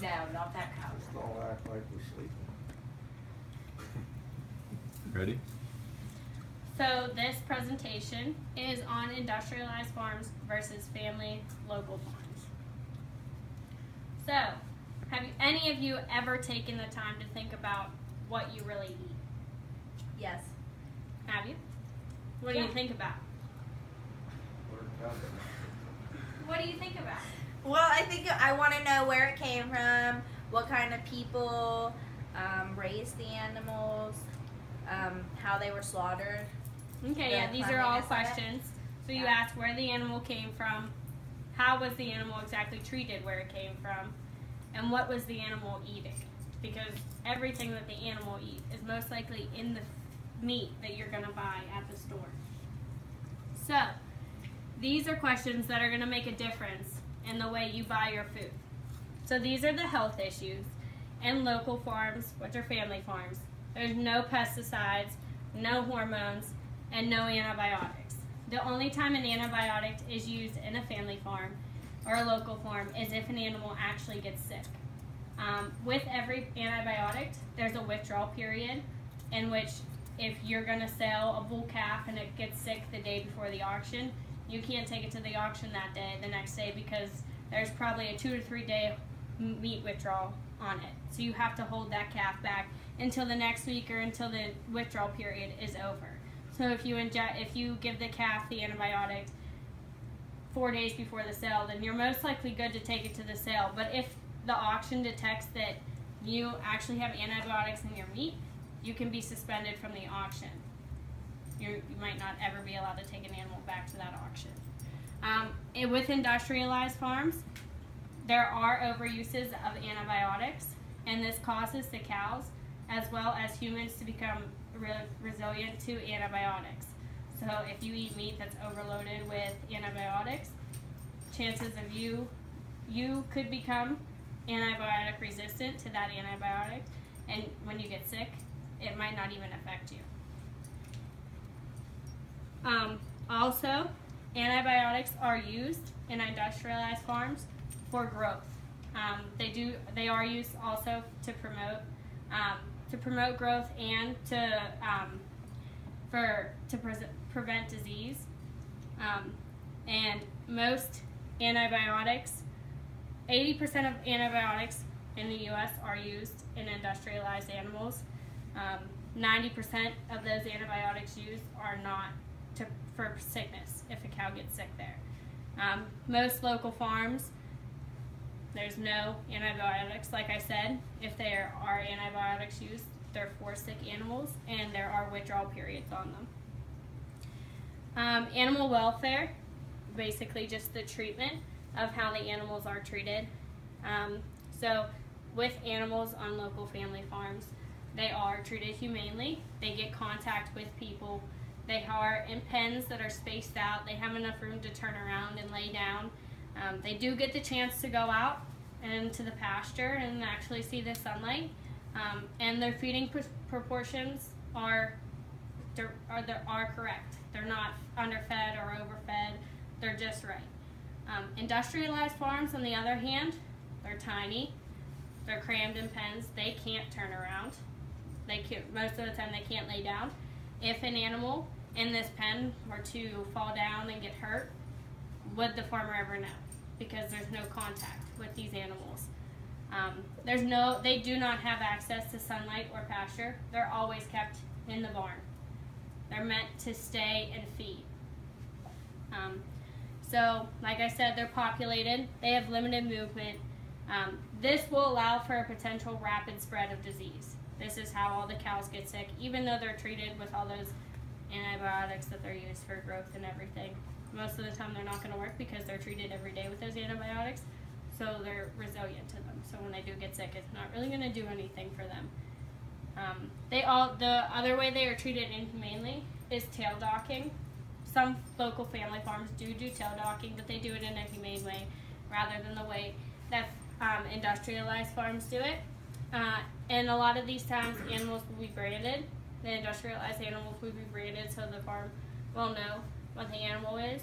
No, not that cow. Let's all act like we're sleeping. Ready? So this presentation is on industrialized farms versus family local farms. So, have any of you ever taken the time to think about what you really eat? Yes. Have you? What do you think about? What do you think about? Well, I think I want to know where it came from, what kind of people raised the animals, how they were slaughtered. Okay, yeah, these are all questions. So you ask where the animal came from, how was the animal exactly treated where it came from, and what was the animal eating. Because everything that the animal eats is most likely in the meat that you're going to buy at the store. So, these are questions that are going to make a difference in the way you buy your food. So these are the health issues. In local farms, which are family farms, there's no pesticides, no hormones, and no antibiotics. The only time an antibiotic is used in a family farm or a local farm is if an animal actually gets sick. With every antibiotic, there's a withdrawal period in which if you're going to sell a bull calf and it gets sick the day before the auction, you can't take it to the auction that day, the next day, because there's probably a 2 to 3 day meat withdrawal on it. So you have to hold that calf back until the next week or until the withdrawal period is over. So if you give the calf the antibiotic 4 days before the sale, then you're most likely good to take it to the sale. But if the auction detects that you actually have antibiotics in your meat, you can be suspended from the auction. You might not ever be allowed to take an animal back to that auction. With industrialized farms, there are overuses of antibiotics, and this causes the cows as well as humans to become resilient to antibiotics. So if you eat meat that's overloaded with antibiotics, chances of you could become antibiotic resistant to that antibiotic, and when you get sick, it might not even affect you. Also, antibiotics are used in industrialized farms for growth. They are used also to promote growth and to prevent disease. And most antibiotics, 80% of antibiotics in the U.S. are used in industrialized animals. 90% of those antibiotics used are not for sickness, if a cow gets sick there. Most local farms, there's no antibiotics, like I said. If there are antibiotics used, they're for sick animals, and there are withdrawal periods on them. Animal welfare, basically just the treatment of how the animals are treated. So with animals on local family farms, they are treated humanely. They get contact with people. They are in pens that are spaced out. They have enough room to turn around and lay down. They do get the chance to go out into the pasture and actually see the sunlight. And their feeding proportions are correct. They're not underfed or overfed. They're just right. Industrialized farms, on the other hand, they're tiny. They're crammed in pens. They can't turn around. Most of the time they can't lay down. If an animal in this pen were to fall down and get hurt, would the farmer ever know? Because there's no contact with these animals. They do not have access to sunlight or pasture. They're always kept in the barn. They're meant to stay and feed. So, like I said, they're populated. They have limited movement. This will allow for a potential rapid spread of disease. This is how all the cows get sick, even though they're treated with all those antibiotics that they're used for growth and everything. Most of the time they're not going to work because they're treated every day with those antibiotics, so they're resilient to them. So when they do get sick, it's not really going to do anything for them. The other way they are treated inhumanely is tail docking. Some local family farms do tail docking, but they do it in a humane way rather than the way that industrialized farms do it. And a lot of these times, animals will be branded. The industrialized animals will be branded so the farm will know what the animal is,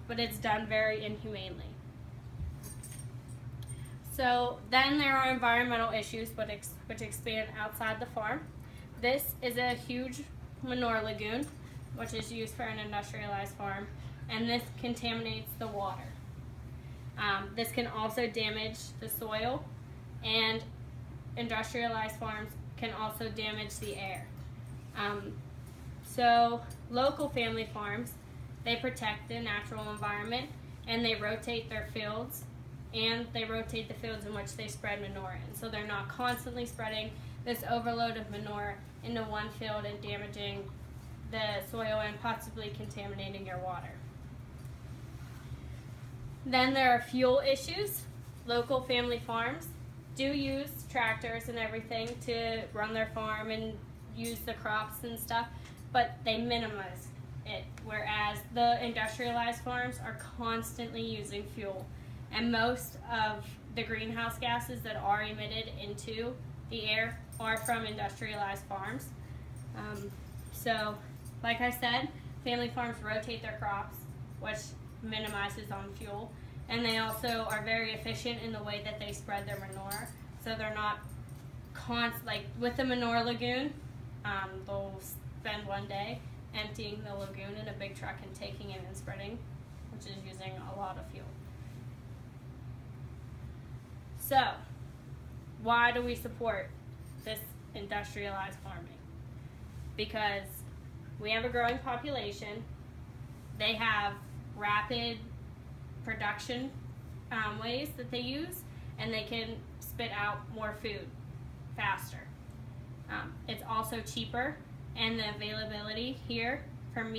but it's done very inhumanely. So then there are environmental issues which expand outside the farm. This is a huge manure lagoon, which is used for an industrialized farm, and this contaminates the water. This can also damage the soil, and industrialized farms can also damage the air. So local family farms, they protect the natural environment, and they rotate their fields, and they rotate the fields in which they spread manure in. So they're not constantly spreading this overload of manure into one field and damaging the soil and possibly contaminating your water. Then there are fuel issues. Local family farms do use tractors and everything to run their farm and use the crops and stuff, but they minimize it, whereas the industrialized farms are constantly using fuel. And most of the greenhouse gases that are emitted into the air are from industrialized farms. So, like I said, family farms rotate their crops, which minimizes on fuel. And they also are very efficient in the way that they spread their manure. So they're not like with the manure lagoon, they'll spend one day emptying the lagoon in a big truck and taking it and spreading, which is using a lot of fuel. So, why do we support this industrialized farming? Because we have a growing population, they have rapid production ways that they use, and they can spit out more food faster. It's also cheaper, and the availability here for meat